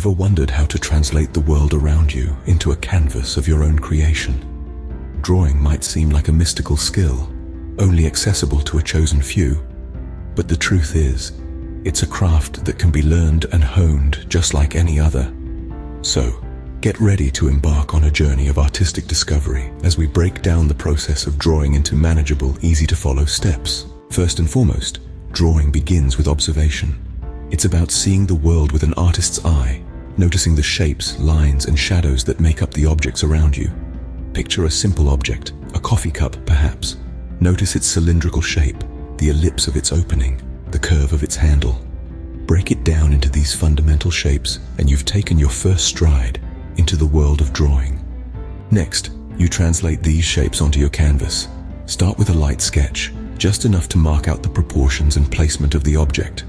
Ever wondered how to translate the world around you into a canvas of your own creation? Drawing might seem like a mystical skill, only accessible to a chosen few. But the truth is, it's a craft that can be learned and honed just like any other. So, get ready to embark on a journey of artistic discovery as we break down the process of drawing into manageable, easy-to-follow steps. First and foremost, drawing begins with observation. It's about seeing the world with an artist's eye, noticing the shapes, lines, and shadows that make up the objects around you. Picture a simple object, a coffee cup perhaps. Notice its cylindrical shape, the ellipse of its opening, the curve of its handle. Break it down into these fundamental shapes, and you've taken your first stride into the world of drawing. Next, you translate these shapes onto your canvas. Start with a light sketch, just enough to mark out the proportions and placement of the object.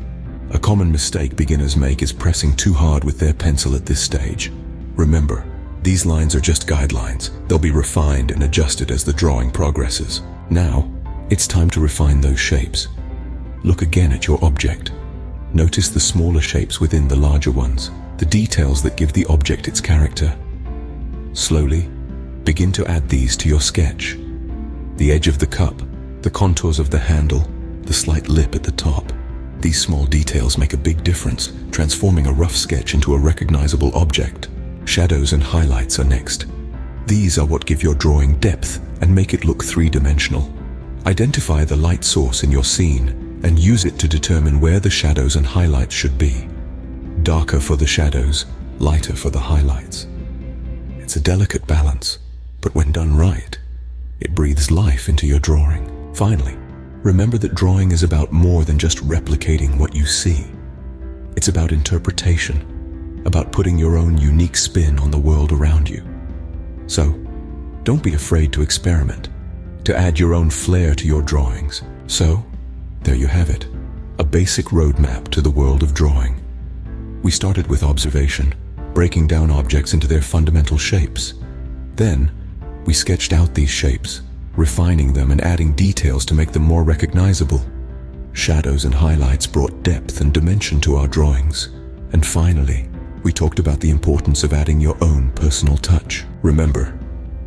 A common mistake beginners make is pressing too hard with their pencil at this stage. Remember, these lines are just guidelines. They'll be refined and adjusted as the drawing progresses. Now, it's time to refine those shapes. Look again at your object. Notice the smaller shapes within the larger ones, the details that give the object its character. Slowly, begin to add these to your sketch. The edge of the cup, the contours of the handle, the slight lip at the top. These small details make a big difference, transforming a rough sketch into a recognizable object. Shadows and highlights are next. These are what give your drawing depth and make it look three-dimensional. Identify the light source in your scene and use it to determine where the shadows and highlights should be. Darker for the shadows, lighter for the highlights. It's a delicate balance, but when done right, it breathes life into your drawing. Finally, remember that drawing is about more than just replicating what you see. It's about interpretation, about putting your own unique spin on the world around you. So, don't be afraid to experiment, to add your own flair to your drawings. So, there you have it, a basic roadmap to the world of drawing. We started with observation, breaking down objects into their fundamental shapes. Then, we sketched out these shapes, refining them and adding details to make them more recognizable. Shadows and highlights brought depth and dimension to our drawings. And finally, we talked about the importance of adding your own personal touch. Remember,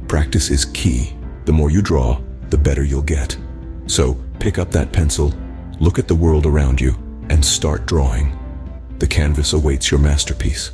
practice is key. The more you draw, the better you'll get. So, pick up that pencil, look at the world around you, and start drawing. The canvas awaits your masterpiece.